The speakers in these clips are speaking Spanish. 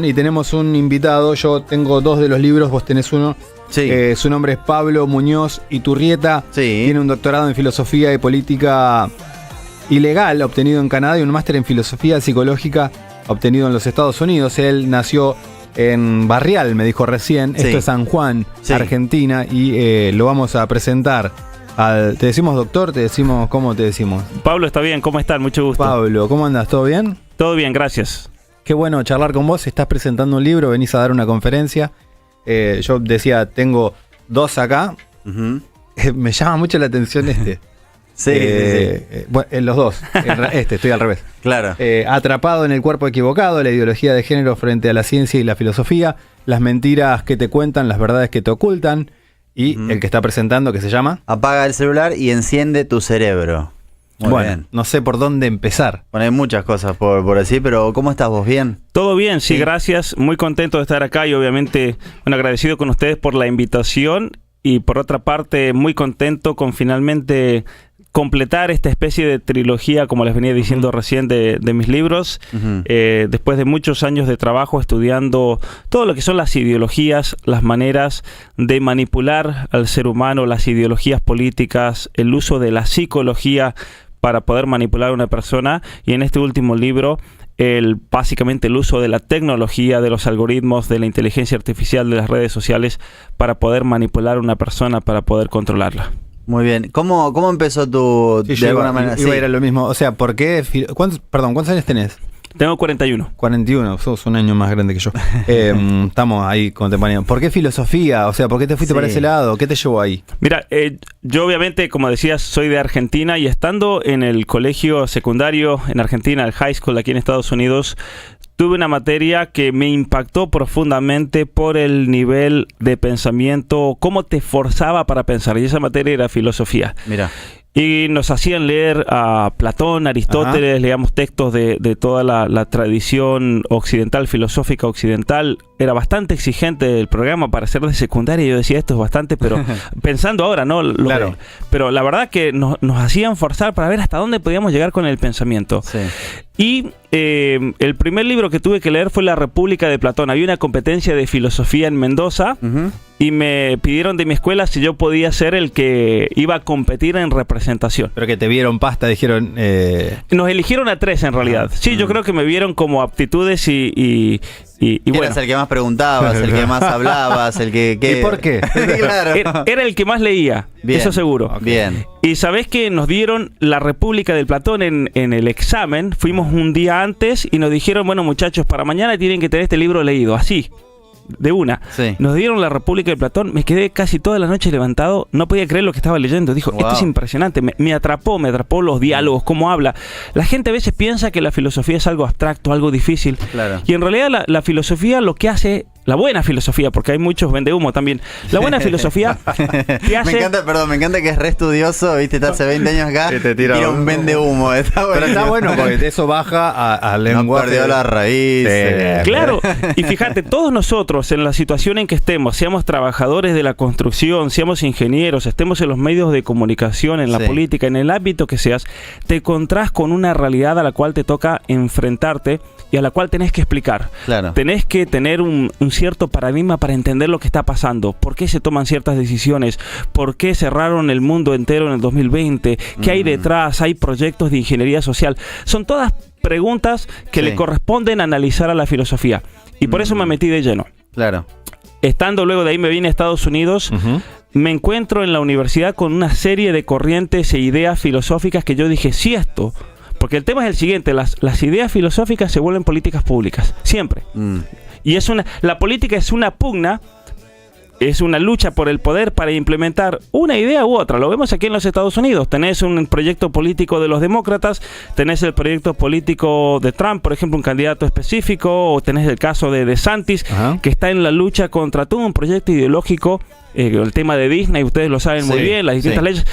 Y tenemos un invitado. Yo tengo 2 de los libros, vos tenés uno. Sí. Su nombre es Pablo Muñoz Iturrieta. Sí. Tiene un doctorado en filosofía y política ilegal obtenido en Canadá y un máster en filosofía psicológica obtenido en los Estados Unidos. Él nació en Barrial, me dijo recién. Sí. Esto es San Juan, Sí. Argentina. Y lo vamos a presentar. ¿Te decimos doctor? ¿Te decimos cómo te decimos? Pablo, está bien, ¿cómo están? Mucho gusto. Pablo, ¿cómo andas? ¿Todo bien? Todo bien, gracias. Qué bueno charlar con vos. Estás presentando un libro, venís a dar una conferencia. Yo decía, tengo 2 acá. Uh-huh. Me llama mucho la atención este. Sí, Bueno, los 2. Estoy al revés. Claro. Atrapado en el cuerpo equivocado, la ideología de género frente a la ciencia y la filosofía, las mentiras que te cuentan, las verdades que te ocultan. Y el que está presentando, que se llama... Apaga el celular y enciende tu cerebro. Muy bien. No sé por dónde empezar. Bueno, hay muchas cosas por decir, pero ¿cómo estás vos? ¿Bien? Todo bien, sí, Sí. gracias. Muy contento de estar acá y obviamente agradecido con ustedes por la invitación. Y por otra parte, muy contento con finalmente completar esta especie de trilogía, como les venía diciendo recién, de mis libros. Uh-huh. Después de muchos años de trabajo estudiando todo lo que son las ideologías, las maneras de manipular al ser humano, las ideologías políticas, el uso de la psicología para poder manipular a una persona. Y en este último libro, básicamente el uso de la tecnología, de los algoritmos, de la inteligencia artificial, de las redes sociales para poder manipular a una persona, para poder controlarla. Muy bien. ¿Cómo empezó tu... Sí, de alguna manera? iba a ir a lo mismo. O sea, ¿por qué? ¿Cuántos años tenés? Tengo 41. 41, sos un año más grande que yo. Estamos ahí contemporáneos. ¿Por qué filosofía? O sea, ¿por qué te fuiste Sí. para ese lado? ¿Qué te llevó ahí? Mira, yo obviamente, como decías, soy de Argentina y estando en el colegio secundario en Argentina, el high school aquí en Estados Unidos, tuve una materia que me impactó profundamente por el nivel de pensamiento, cómo te forzaba para pensar, y esa materia era filosofía. Mira. Y nos hacían leer a Platón, Aristóteles, leíamos textos de toda la tradición occidental, filosófica occidental. Era bastante exigente el programa para ser de secundaria. Yo decía, esto es bastante, pero pensando ahora, ¿no? Claro. Pero la verdad que nos hacían forzar para ver hasta dónde podíamos llegar con el pensamiento. Sí. Y el primer libro que tuve que leer fue La República de Platón. Había una competencia de filosofía en Mendoza. Uh-huh. Y me pidieron de mi escuela si yo podía ser el que iba a competir en representación. Pero que te vieron pasta, dijeron... Nos eligieron a 3 en realidad. Sí, yo creo que me vieron como aptitudes y bueno. Eras el que más preguntabas, el que más hablabas, el que... ¿Y por qué? Claro. Era el que más leía, Bien. eso seguro. Bien. Y sabés que nos dieron La República del Platón en el examen. Fuimos un día antes y nos dijeron, bueno muchachos, para mañana tienen que tener este libro leído, así. De una. Sí. Nos dieron La República de Platón. Me quedé casi toda la noche levantado. No podía creer lo que estaba leyendo. Dijo, Wow. esto es impresionante. Me atrapó los diálogos, cómo habla. La gente a veces piensa que la filosofía es algo abstracto, algo difícil. Claro. Y en realidad la filosofía lo que hace... La buena filosofía, porque hay muchos vendehumo también. La buena filosofía te hace... Me encanta que es re estudioso, viste, está hace 20 años acá Sí, te y tira tira un vendehumo. Está bueno. Pero está bueno porque de eso baja a No lenguaje. perdió la raíz. Sí. Claro, y fíjate, todos nosotros en la situación en que estemos, seamos trabajadores de la construcción, seamos ingenieros, estemos en los medios de comunicación, en la Sí. política, en el ámbito que seas, te encontrás con una realidad a la cual te toca enfrentarte y a la cual tenés que explicar. Claro. Tenés que tener un cierto paradigma para entender lo que está pasando, por qué se toman ciertas decisiones, por qué cerraron el mundo entero en el 2020, qué hay detrás, hay proyectos de ingeniería social. Son todas preguntas que Sí. le corresponden analizar a la filosofía. Y por eso me metí de lleno. Claro. Estando luego de ahí me vine a Estados Unidos, Ujú. me encuentro en la universidad con una serie de corrientes e ideas filosóficas que yo dije, sí esto. Porque el tema es el siguiente, las ideas filosóficas se vuelven políticas públicas, siempre. Y la política es una pugna, es una lucha por el poder para implementar una idea u otra. Lo vemos aquí en los Estados Unidos. Tenés un proyecto político de los demócratas, tenés el proyecto político de Trump, por ejemplo, un candidato específico, o tenés el caso de DeSantis, Ajá. que está en la lucha contra todo un proyecto ideológico, el tema de Disney, ustedes lo saben muy Sí, bien, las distintas sí. leyes.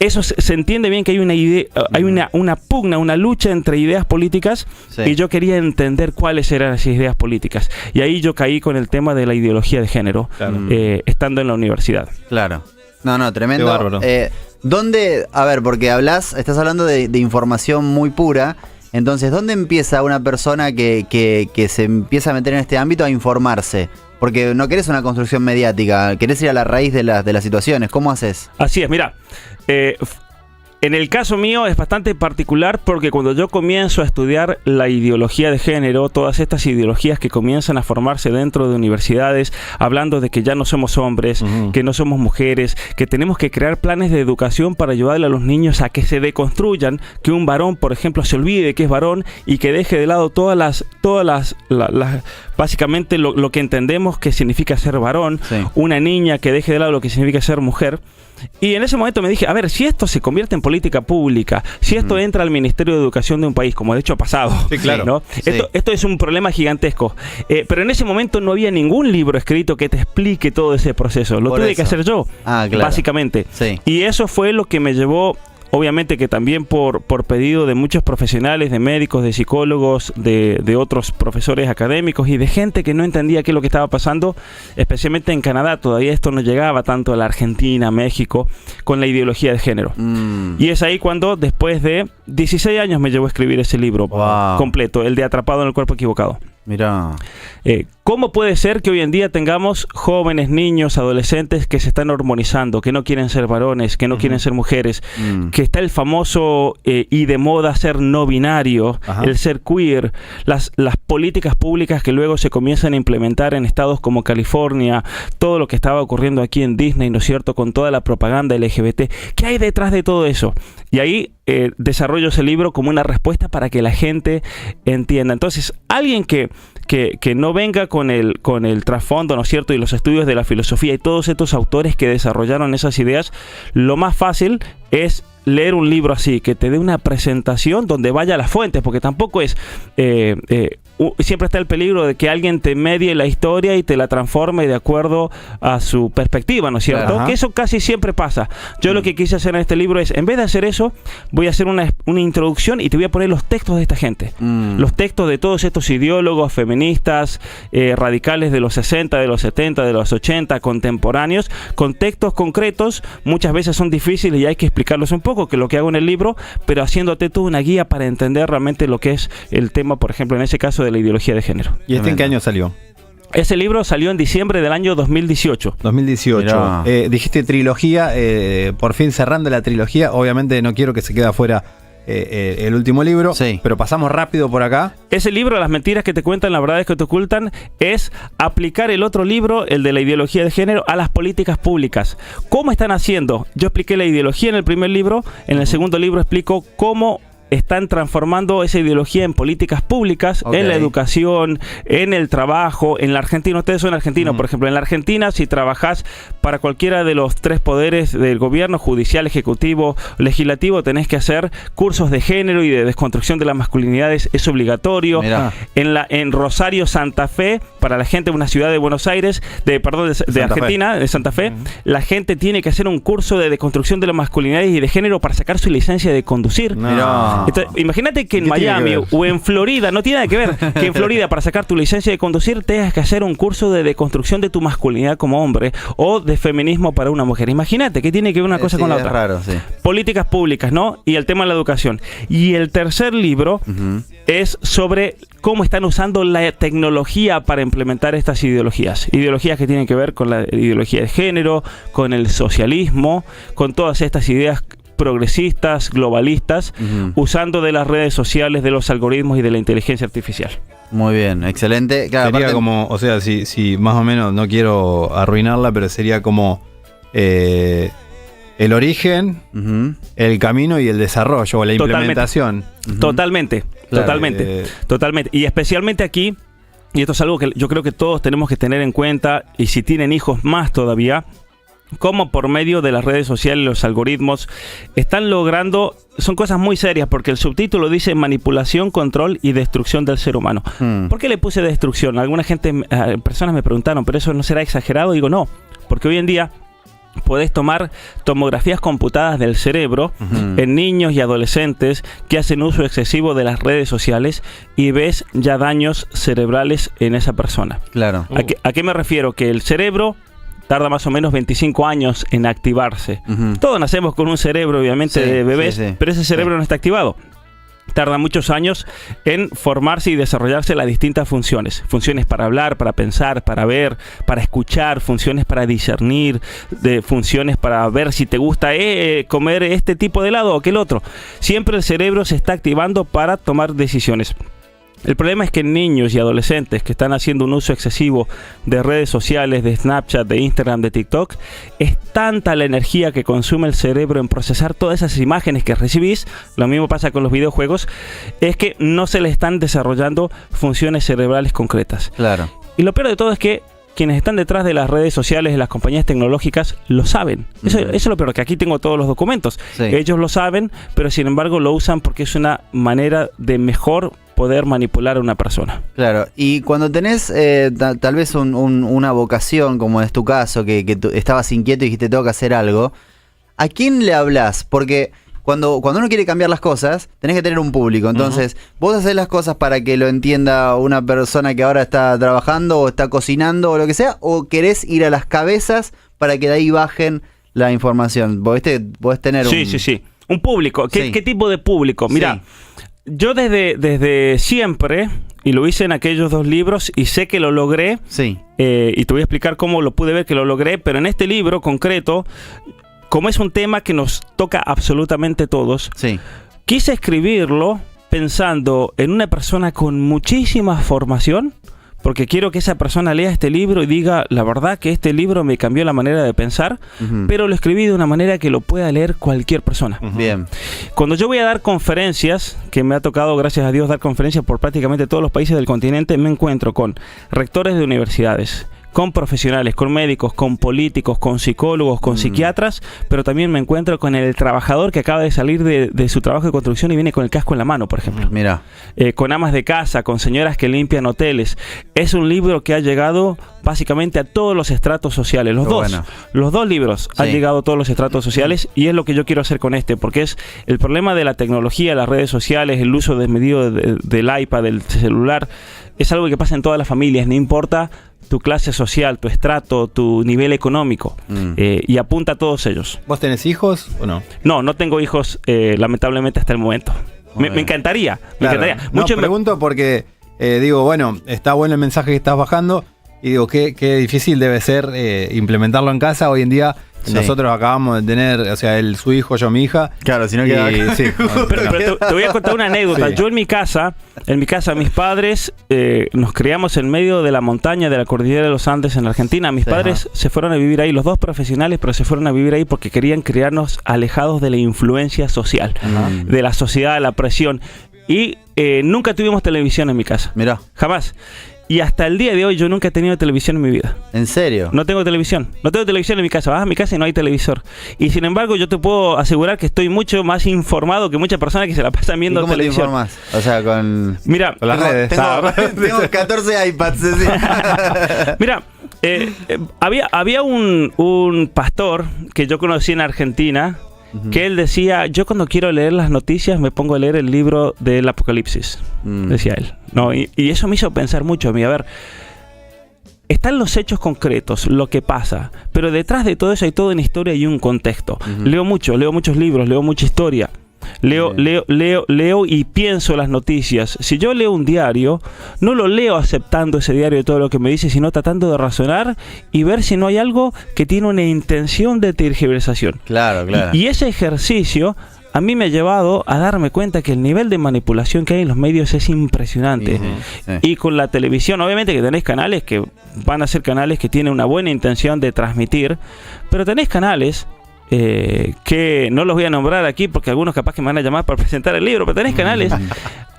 Eso se entiende bien que hay una idea, hay una pugna, una lucha entre ideas políticas, Sí. y yo quería entender cuáles eran esas ideas políticas. Y ahí yo caí con el tema de la ideología de género, Claro. estando en la universidad. Claro. No, tremendo. Qué bárbaro. ¿Dónde? A ver, porque estás hablando de información muy pura Entonces, ¿dónde empieza una persona que se empieza a meter en este ámbito a informarse? Porque no querés una construcción mediática, querés ir a la raíz de las situaciones. ¿Cómo haces? Así es, mira. En el caso mío es bastante particular porque cuando yo comienzo a estudiar la ideología de género, todas estas ideologías que comienzan a formarse dentro de universidades, hablando de que ya no somos hombres, que no somos mujeres, que tenemos que crear planes de educación para ayudarle a los niños a que se deconstruyan, que un varón, por ejemplo, se olvide que es varón y que deje de lado todas las básicamente lo que entendemos que significa ser varón, Sí. una niña que deje de lado lo que significa ser mujer. Y en ese momento me dije, a ver, si esto se convierte en política pública, si esto entra al Ministerio de Educación de un país, como de hecho ha pasado, Sí, claro. ¿no? Sí. Esto es un problema gigantesco. Pero en ese momento no había ningún libro escrito que te explique todo ese proceso. Lo Por tuve eso. que hacer yo, Ah, claro. básicamente. Sí. Y eso fue lo que me llevó, obviamente que también por pedido de muchos profesionales, de médicos, de psicólogos, de otros profesores académicos y de gente que no entendía qué es lo que estaba pasando, especialmente en Canadá. Todavía esto no llegaba tanto a la Argentina, México, con la ideología de género. Y es ahí cuando, después de 16 años, me llevó a escribir ese libro Wow. completo, el de Atrapado en el Cuerpo Equivocado. Mirá. ¿Cómo puede ser que hoy en día tengamos jóvenes, niños, adolescentes que se están hormonizando, que no quieren ser varones, que no quieren ser mujeres, que está el famoso y de moda ser no binario, Ajá. el ser queer, las políticas públicas que luego se comienzan a implementar en estados como California, todo lo que estaba ocurriendo aquí en Disney, ¿no es cierto?, con toda la propaganda LGBT? ¿Qué hay detrás de todo eso? Y ahí desarrollo ese libro como una respuesta para que la gente entienda. Entonces, alguien que no venga con el trasfondo, ¿no es cierto?, y los estudios de la filosofía y todos estos autores que desarrollaron esas ideas, lo más fácil es leer un libro así, que te dé una presentación donde vaya a las fuentes, porque tampoco es... siempre está el peligro de que alguien te medie la historia y te la transforme de acuerdo a su perspectiva, ¿no es cierto? Claro, ajá. Que eso casi siempre pasa. Yo lo que quise hacer en este libro es, en vez de hacer eso, voy a hacer una introducción y te voy a poner los textos de esta gente. Los textos de todos estos ideólogos feministas, radicales de los 60, de los 70, de los 80, contemporáneos, con textos concretos. Muchas veces son difíciles y hay que explicarlos un poco, que es lo que hago en el libro, pero haciéndote tú una guía para entender realmente lo que es el tema, por ejemplo, en ese caso de la ideología de género. ¿Y este en qué año salió? Ese libro salió en diciembre del año 2018. 2018. Mirá. Dijiste trilogía, por fin cerrando la trilogía. Obviamente no quiero que se quede afuera el último libro, Sí. pero pasamos rápido por acá. Ese libro, Las mentiras que te cuentan, las verdades que te ocultan, es aplicar el otro libro, el de la ideología de género, a las políticas públicas. ¿Cómo están haciendo? Yo expliqué la ideología en el primer libro, en el segundo libro explico cómo están transformando esa ideología en políticas públicas, Ok. en la educación, en el trabajo, en la Argentina. Ustedes son argentinos, por ejemplo. En la Argentina, si trabajás para cualquiera de los 3 poderes del gobierno, judicial, ejecutivo, legislativo, tenés que hacer cursos de género y de desconstrucción de las masculinidades. Es obligatorio. Mirá. En Rosario, Santa Fe, para la gente de una ciudad de Buenos Aires, de Santa Argentina, de Santa Fe, la gente tiene que hacer un curso de desconstrucción de las masculinidades y de género para sacar su licencia de conducir. Mirá. Entonces, imagínate que en ¿Qué tiene Miami que ver? o en Florida, no tiene nada que ver, que en Florida para sacar tu licencia de conducir tengas que hacer un curso de deconstrucción de tu masculinidad como hombre o de feminismo para una mujer. Imagínate que tiene que ver una cosa Sí, con la es otra. raro, sí. Políticas públicas, ¿no? Y el tema de la educación. Y el tercer libro es sobre cómo están usando la tecnología para implementar estas ideologías. Ideologías que tienen que ver con la ideología de género, con el socialismo, con todas estas ideas progresistas, globalistas, usando de las redes sociales, de los algoritmos y de la inteligencia artificial. Muy bien, excelente. Claro, Sería aparte- como, o sea, si más o menos, no quiero arruinarla, pero sería como el origen, Ujú. el camino y el desarrollo, o la Totalmente. implementación. Totalmente, Claro, totalmente, totalmente. Y especialmente aquí, y esto es algo que yo creo que todos tenemos que tener en cuenta, y si tienen hijos más todavía, cómo por medio de las redes sociales, los algoritmos, están logrando, son cosas muy serias, porque el subtítulo dice manipulación, control y destrucción del ser humano. ¿Por qué le puse destrucción? Alguna personas me preguntaron, ¿pero eso no será exagerado? Digo, no, porque hoy en día podés tomar tomografías computadas del cerebro en niños y adolescentes que hacen uso excesivo de las redes sociales y ves ya daños cerebrales en esa persona. Claro. ¿A qué me refiero? Que el cerebro tarda más o menos 25 años en activarse. Ujú. Todos nacemos con un cerebro, obviamente, Sí, de bebés, sí, sí. pero ese cerebro Sí. no está activado. tarda muchos años en formarse y desarrollarse las distintas funciones. Funciones para hablar, para pensar, para ver, para escuchar, funciones para discernir, funciones para ver si te gusta comer este tipo de helado o aquel otro. Siempre el cerebro se está activando para tomar decisiones. El problema es que niños y adolescentes que están haciendo un uso excesivo de redes sociales, de Snapchat, de Instagram, de TikTok, es tanta la energía que consume el cerebro en procesar todas esas imágenes que recibís, lo mismo pasa con los videojuegos, es que no se les están desarrollando funciones cerebrales concretas. Claro. Y lo peor de todo es que quienes están detrás de las redes sociales, de las compañías tecnológicas, lo saben. Eso es lo peor, que aquí tengo todos los documentos. Sí. Ellos lo saben, pero sin embargo lo usan porque es una manera de mejor poder manipular a una persona. Claro, y cuando tenés tal vez una vocación, como es tu caso, que tú estabas inquieto y dijiste tengo que hacer algo, ¿a quién le hablas? Porque cuando uno quiere cambiar las cosas, tenés que tener un público. Entonces, vos haces las cosas para que lo entienda una persona que ahora está trabajando o está cocinando o lo que sea, o querés ir a las cabezas para que de ahí bajen la información. Podés tener Sí. Un público. ¿Qué tipo de público? Mira, yo desde siempre, y lo hice en aquellos 2 libros, y sé que lo logré, y te voy a explicar cómo lo pude ver que lo logré, pero en este libro concreto, como es un tema que nos toca absolutamente todos, quise escribirlo pensando en una persona con muchísima formación, porque quiero que esa persona lea este libro y diga, la verdad que este libro me cambió la manera de pensar, pero lo escribí de una manera que lo pueda leer cualquier persona. Bien. Cuando yo voy a dar conferencias, que me ha tocado, gracias a Dios, dar conferencias por prácticamente todos los países del continente, me encuentro con rectores de universidades, con profesionales, con médicos, con políticos, con psicólogos, con psiquiatras, pero también me encuentro con el trabajador que acaba de salir de su trabajo de construcción y viene con el casco en la mano, por ejemplo. Mira. Con amas de casa, con señoras que limpian hoteles. Es un libro que ha llegado básicamente a todos los estratos sociales. Los dos libros han llegado a todos los estratos sociales, y es lo que yo quiero hacer con este, porque es el problema de la tecnología, las redes sociales, el uso desmedido del iPad, del celular, es algo que pasa en todas las familias, no importa tu clase social, tu estrato, tu nivel económico, y apunta a todos ellos. ¿Vos tenés hijos o no? No tengo hijos, lamentablemente, hasta el momento. Me encantaría, me encantaría. Mucho pregunto porque digo, bueno, está bueno el mensaje que estás bajando, y digo, qué difícil debe ser implementarlo en casa. Hoy en día nosotros acabamos de tener, su hijo, yo mi hija. Claro, si no queda pero te voy a contar una anécdota. Yo en mi casa, mis padres nos criamos en medio de la montaña de la cordillera de los Andes en Argentina. Mis padres se fueron a vivir ahí, los 2 profesionales, pero se fueron a vivir ahí porque querían criarnos alejados de la influencia social, de la sociedad, de la presión. Y nunca tuvimos televisión en mi casa. Mirá. Jamás. Y hasta el día de hoy yo nunca he tenido televisión en mi vida. ¿En serio? No tengo televisión. No tengo televisión en mi casa. Vas a mi casa y no hay televisor. Y sin embargo yo te puedo asegurar que estoy mucho más informado que muchas personas que se la pasan viendo televisión. ¿Cómo te informas? O sea, con las redes. Tengo 14 iPads. Mira, había un pastor que yo conocí en Argentina, que él decía, yo cuando quiero leer las noticias me pongo a leer el libro del Apocalipsis, decía él. No, y eso me hizo pensar mucho a mí. A ver, están los hechos concretos, lo que pasa, pero detrás de todo eso hay toda una historia y un contexto. Leo muchos libros, leo mucha historia. Leo y pienso las noticias. Si yo leo un diario, no lo leo aceptando ese diario de todo lo que me dice, sino tratando de razonar y ver si no hay algo que tiene una intención de tergiversación. Claro. Y ese ejercicio a mí me ha llevado a darme cuenta que el nivel de manipulación que hay en los medios es impresionante. Y con la televisión, obviamente que tenés canales que van a ser canales que tienen una buena intención de transmitir, pero tenés canales que no los voy a nombrar aquí porque algunos capaz que me van a llamar para presentar el libro, pero tenés canales.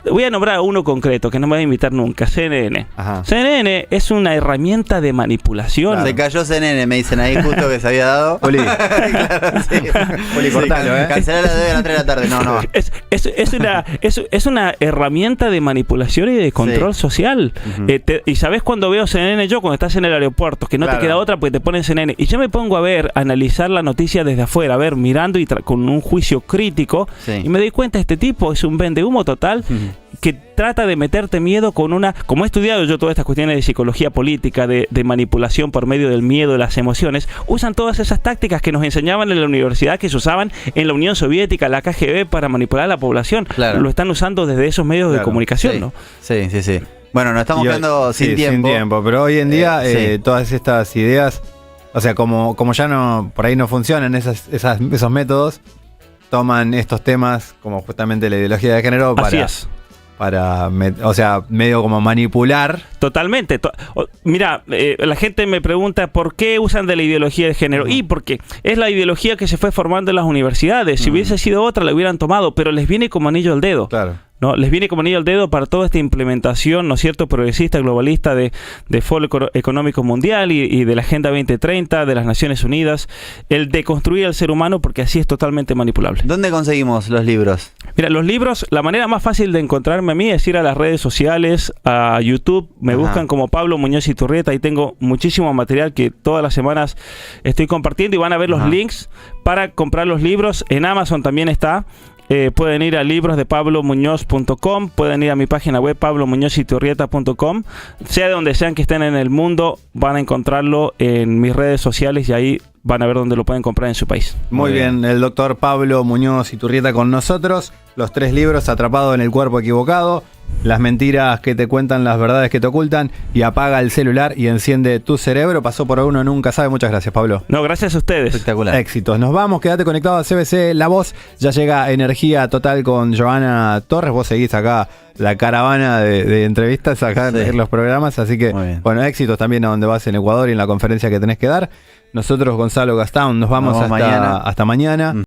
Voy a nombrar uno concreto que no me va a invitar nunca, CNN. CNN es una herramienta de manipulación. Claro. Se cayó CNN, me dicen ahí justo que se había dado. Poli. Claro, Poli, cortalo, cancelar la de las 3 de la tarde. No. Es una herramienta de manipulación y de control social. Y sabes cuando veo CNN yo, cuando estás en el aeropuerto, que no te queda otra, pues te ponen CNN. Y yo me pongo a analizar la noticia desde afuera, mirando y con un juicio crítico. Y me doy cuenta, este tipo es un vendehumo total. que trata de meterte miedo con una... Como he estudiado yo todas estas cuestiones de psicología política, de manipulación por medio del miedo, de las emociones, usan todas esas tácticas que nos enseñaban en la universidad, que se usaban en la Unión Soviética, la KGB, para manipular a la población. Claro. Lo están usando desde esos medios de comunicación, sí. ¿no? Sí, sí, sí. Bueno, nos estamos quedando sin tiempo. Pero hoy en día sí. todas estas ideas, o sea, como ya no por ahí no funcionan esos métodos, toman estos temas como justamente la ideología de género para medio como manipular. Totalmente. Mira, la gente me pregunta por qué usan de la ideología de género. Y porque es la ideología que se fue formando en las universidades. Si hubiese sido otra, la hubieran tomado, pero les viene como anillo al dedo. Claro. ¿No? Les viene como anillo al dedo para toda esta implementación, ¿no es cierto?, progresista, globalista de Foro Económico Mundial y de la Agenda 2030, de las Naciones Unidas, el deconstruir al ser humano, porque así es totalmente manipulable. ¿Dónde conseguimos los libros? Mira, los libros, la manera más fácil de encontrarme a mí es ir a las redes sociales, a YouTube, me buscan como Pablo Muñoz Iturrieta, y tengo muchísimo material que todas las semanas estoy compartiendo, y van a ver los links para comprar los libros. En Amazon también está. Pueden ir a librosdepablomuñoz.com, pueden ir a mi página web pablomuñoziturrieta.com, sea de donde sean que estén en el mundo, van a encontrarlo en mis redes sociales y ahí van a ver dónde lo pueden comprar en su país. Muy bien, el doctor Pablo Muñoz Iturrieta con nosotros, los 3 libros: Atrapado en el cuerpo equivocado, Las mentiras que te cuentan, las verdades que te ocultan, y Apaga el celular y enciende tu cerebro. Pasó por Uno Nunca Sabe. Muchas gracias, Pablo. No, gracias a ustedes. Espectacular. Éxitos. Nos vamos, quédate conectado a CBC La Voz. Ya llega Energía Total con Joana Torres. Vos seguís acá la caravana de entrevistas acá en los programas, así que bueno, éxitos también a donde vas en Ecuador y en la conferencia que tenés que dar. Nosotros, Gonzalo Gastón, nos vamos hasta mañana.